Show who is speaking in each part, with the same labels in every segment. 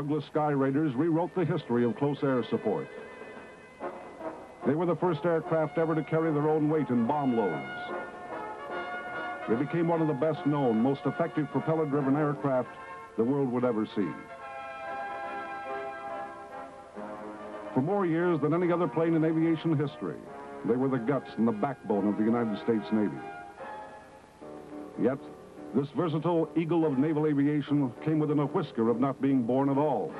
Speaker 1: Douglas Sky Raiders rewrote the history of close air support. They were the first aircraft ever to carry their own weight in bomb loads. They became one of the best known, most effective propeller-driven aircraft the world would ever see. For more years than any other plane in aviation history, they were the guts and the backbone of the United States Navy. Yet, this versatile eagle of naval aviation came within a whisker of not being born at all.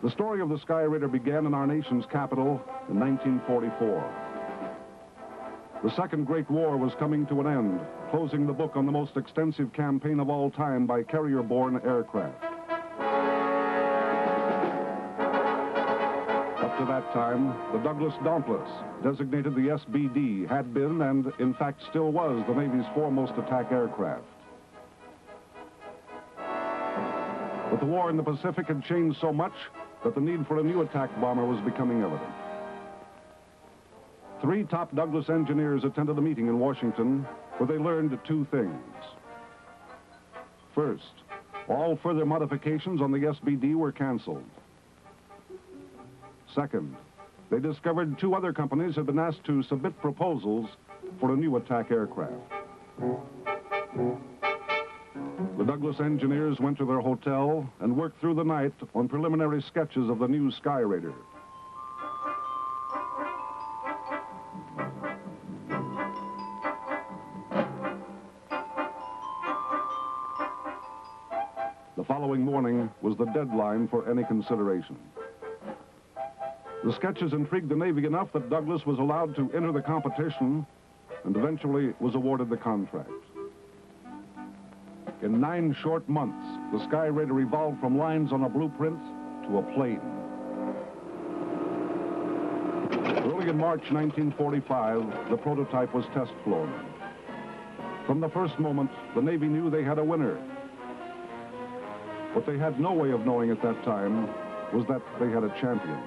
Speaker 1: The story of the Sky Raider began in our nation's capital in 1944. The Second Great War was coming to an end, closing the book on the most extensive campaign of all time by carrier-borne aircraft. Up to that time, the Douglas Dauntless, designated the SBD, had been and in fact still was the Navy's foremost attack aircraft. But the war in the Pacific had changed so much that the need for a new attack bomber was becoming evident. 3 top Douglas engineers attended a meeting in Washington where they learned 2 things. First, all further modifications on the SBD were canceled. Second, they discovered 2 other companies had been asked to submit proposals for a new attack aircraft. The Douglas engineers went to their hotel and worked through the night on preliminary sketches of the new Sky Raider. The following morning was the deadline for any consideration. The sketches intrigued the Navy enough that Douglas was allowed to enter the competition and eventually was awarded the contract. In 9 short months, the Sky Raider evolved from lines on a blueprint to a plane. Early in March 1945, the prototype was test flown. From the first moment, the Navy knew they had a winner. What they had no way of knowing at that time was that they had a champion.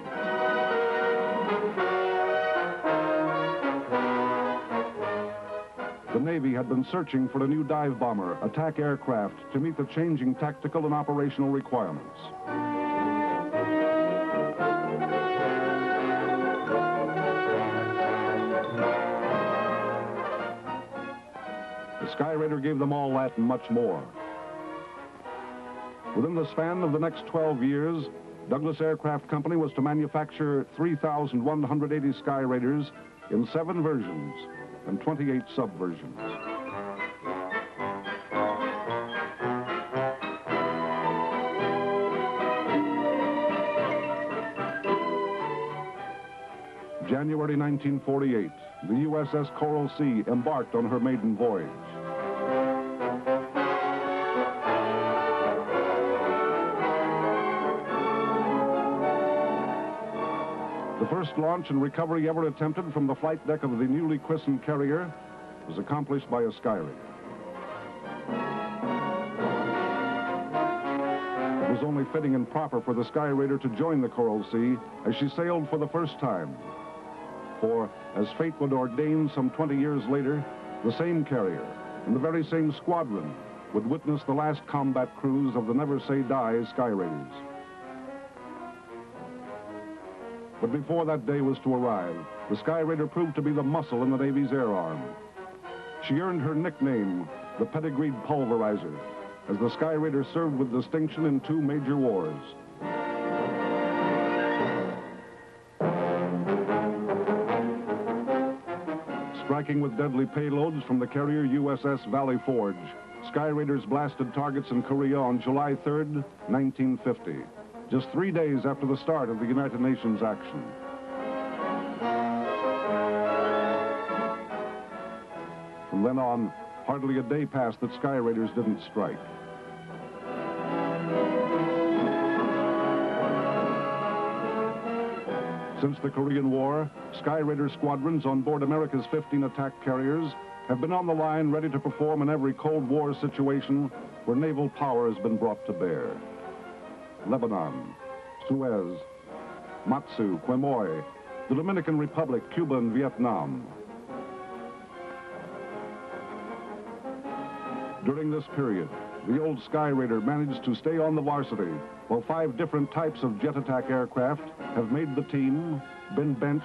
Speaker 1: The Navy had been searching for a new dive bomber, attack aircraft, to meet the changing tactical and operational requirements. The Sky Raider gave them all that and much more. Within the span of the next 12 years, Douglas Aircraft Company was to manufacture 3,180 Sky Raiders in 7 versions and 28 subversions. January 1948, the USS Coral Sea embarked on her maiden voyage. The first launch and recovery ever attempted from the flight deck of the newly christened carrier was accomplished by a Sky Raider. It was only fitting and proper for the Sky Raider to join the Coral Sea as she sailed for the first time. For, as fate would ordain some 20 years later, the same carrier and the very same squadron would witness the last combat cruise of the Never Say Die Sky Raiders. But before that day was to arrive, the Sky Raider proved to be the muscle in the Navy's air arm. She earned her nickname, the Pedigreed Pulverizer, as the Sky Raider served with distinction in 2 major wars. Striking with deadly payloads from the carrier USS Valley Forge, Sky Raiders blasted targets in Korea on July 3rd, 1950. Just 3 days after the start of the United Nations action. From then on, hardly a day passed that Sky Raiders didn't strike. Since the Korean War, Sky Raider squadrons on board America's 15 attack carriers have been on the line ready to perform in every Cold War situation where naval power has been brought to bear. Lebanon, Suez, Matsu, Quemoy, the Dominican Republic, Cuba, and Vietnam. During this period, the old Sky Raider managed to stay on the varsity, while 5 different types of jet attack aircraft have made the team, been benched,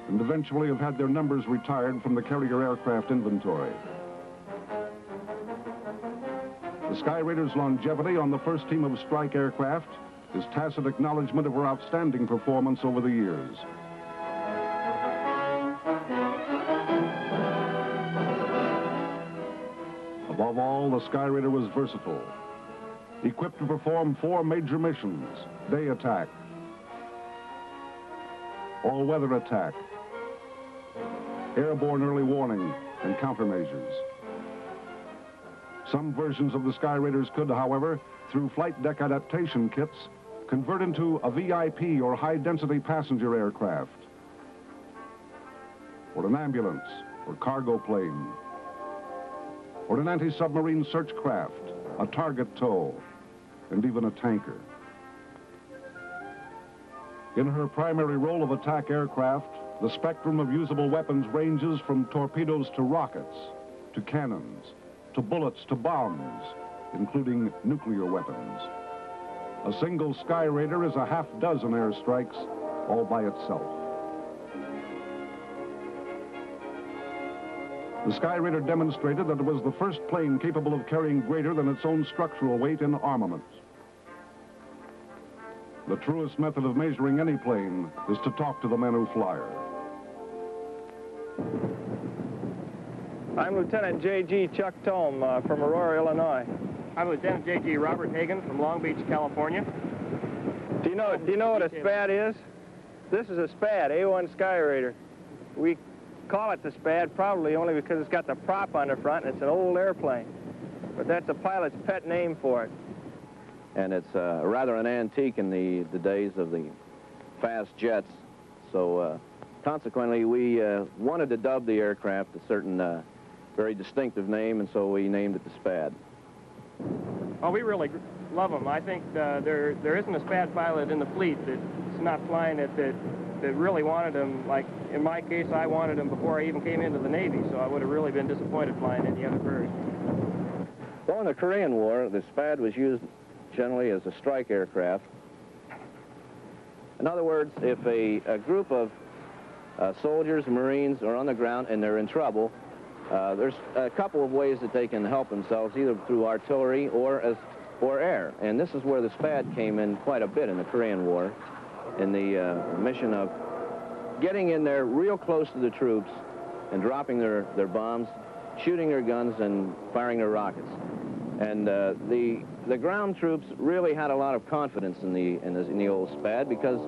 Speaker 1: and eventually have had their numbers retired from the carrier aircraft inventory. The Sky Raider's longevity on the first team of strike aircraft is tacit acknowledgement of her outstanding performance over the years. Above all, the Sky Raider was versatile, equipped to perform 4 major missions: day attack, all-weather attack, airborne early warning, and countermeasures. Some versions of the Sky Raiders could, however, through flight deck adaptation kits, convert into a VIP or high-density passenger aircraft, or an ambulance, or cargo plane, or an anti-submarine search craft, a target tow, and even a tanker. In her primary role of attack aircraft, the spectrum of usable weapons ranges from torpedoes to rockets, to cannons, to bullets to bombs, including nuclear weapons. A single Sky Raider is a half-dozen airstrikes all by itself. The Sky Raider demonstrated that it was the first plane capable of carrying greater than its own structural weight in armament. The truest method of measuring any plane is to talk to the men who fly her.
Speaker 2: I'm Lieutenant J.G. Chuck Tome from Aurora, Illinois.
Speaker 3: I'm Lieutenant J.G. Robert Hagan from Long Beach, California.
Speaker 2: Do you know what a SPAD is? This is a SPAD, A-1 Sky Raider. We call it the SPAD probably only because it's got the prop on the front and it's an old airplane. But that's a pilot's pet name for it.
Speaker 4: And it's rather an antique in the days of the fast jets. So consequently, we wanted to dub the aircraft a certain very distinctive name, and so we named it the SPAD.
Speaker 3: Oh, we really love them. I think there isn't a SPAD pilot in the fleet that's not flying it that really wanted them. Like, in my case, I wanted them before I even came into the Navy, so I would have really been disappointed flying any other version.
Speaker 4: Well, in the Korean War, the SPAD was used generally as a strike aircraft. In other words, if a group of soldiers, Marines are on the ground and they're in trouble, there's a couple of ways that they can help themselves, either through artillery or air. And this is where the SPAD came in quite a bit in the Korean War, in the mission of getting in there real close to the troops and dropping their bombs, shooting their guns and firing their rockets. And the ground troops really had a lot of confidence in the old SPAD because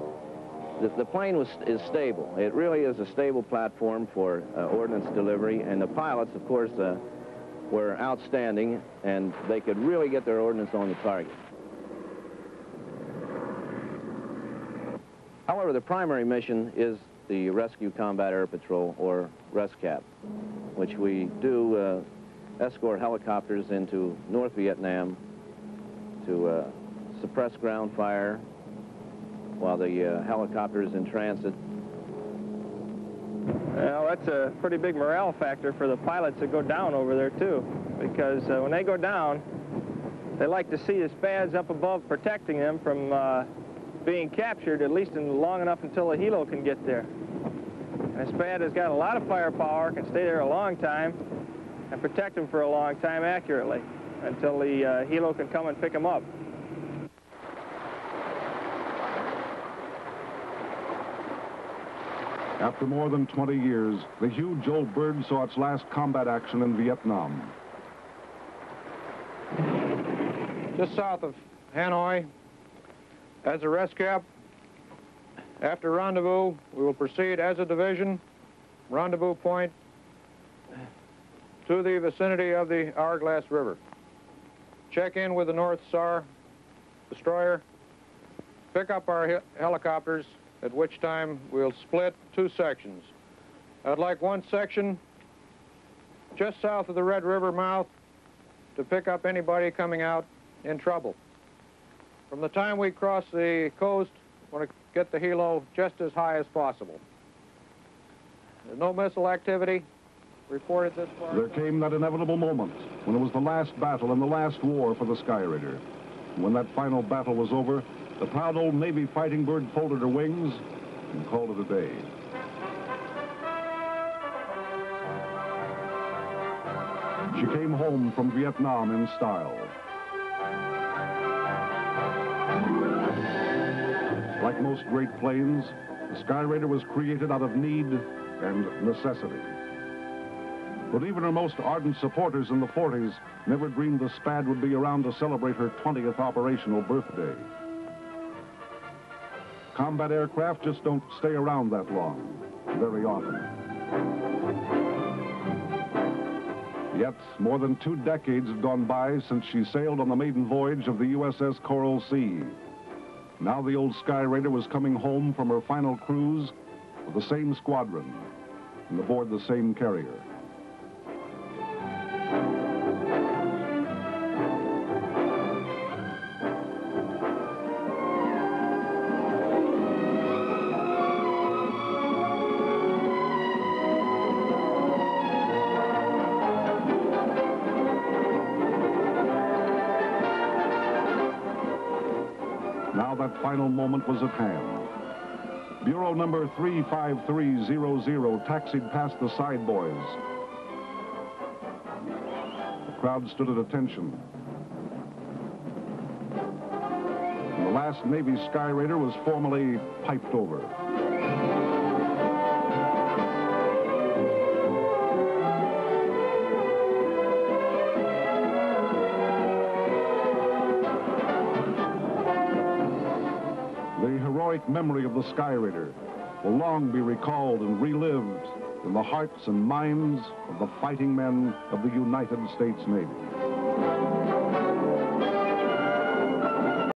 Speaker 4: the plane is stable. It really is a stable platform for ordnance delivery, and the pilots, of course, were outstanding, and they could really get their ordnance on the target. However, the primary mission is the Rescue Combat Air Patrol, or RESCAP, which we do escort helicopters into North Vietnam to suppress ground fire while the helicopter is in transit.
Speaker 2: Well, that's a pretty big morale factor for the pilots that go down over there, too, because when they go down, they like to see the SPADs up above protecting them from being captured, at least long enough until the helo can get there. And a SPAD has got a lot of firepower, can stay there a long time, and protect them for a long time accurately until the helo can come and pick them up.
Speaker 1: After more than 20 years, the huge old bird saw its last combat action in Vietnam.
Speaker 5: Just south of Hanoi, as a RESCAP, after rendezvous, we will proceed as a division, rendezvous point, to the vicinity of the Hourglass River. Check in with the North Star destroyer, pick up our helicopters, at which time we'll split 2 sections. I'd like one section just south of the Red River mouth to pick up anybody coming out in trouble. From the time we cross the coast, we want to get the helo just as high as possible. There's no missile activity. reported this far.
Speaker 1: There came that inevitable moment when it was the last battle and the last war for the Sky Raider. When that final battle was over, the proud old Navy fighting bird folded her wings and called it a day. She came home from Vietnam in style. Like most great planes, the Sky Raider was created out of need and necessity. But even her most ardent supporters in the 40s never dreamed the SPAD would be around to celebrate her 20th operational birthday. Combat aircraft just don't stay around that long, very often. Yet, more than 2 decades have gone by since she sailed on the maiden voyage of the USS Coral Sea. Now the old Sky Raider was coming home from her final cruise with the same squadron and aboard the same carrier. Now that final moment was at hand. Bureau number 35300 taxied past the side boys. The crowd stood at attention. And the last Navy Sky Raider was formally piped over. Memory of the Sky Raider will long be recalled and relived in the hearts and minds of the fighting men of the United States Navy.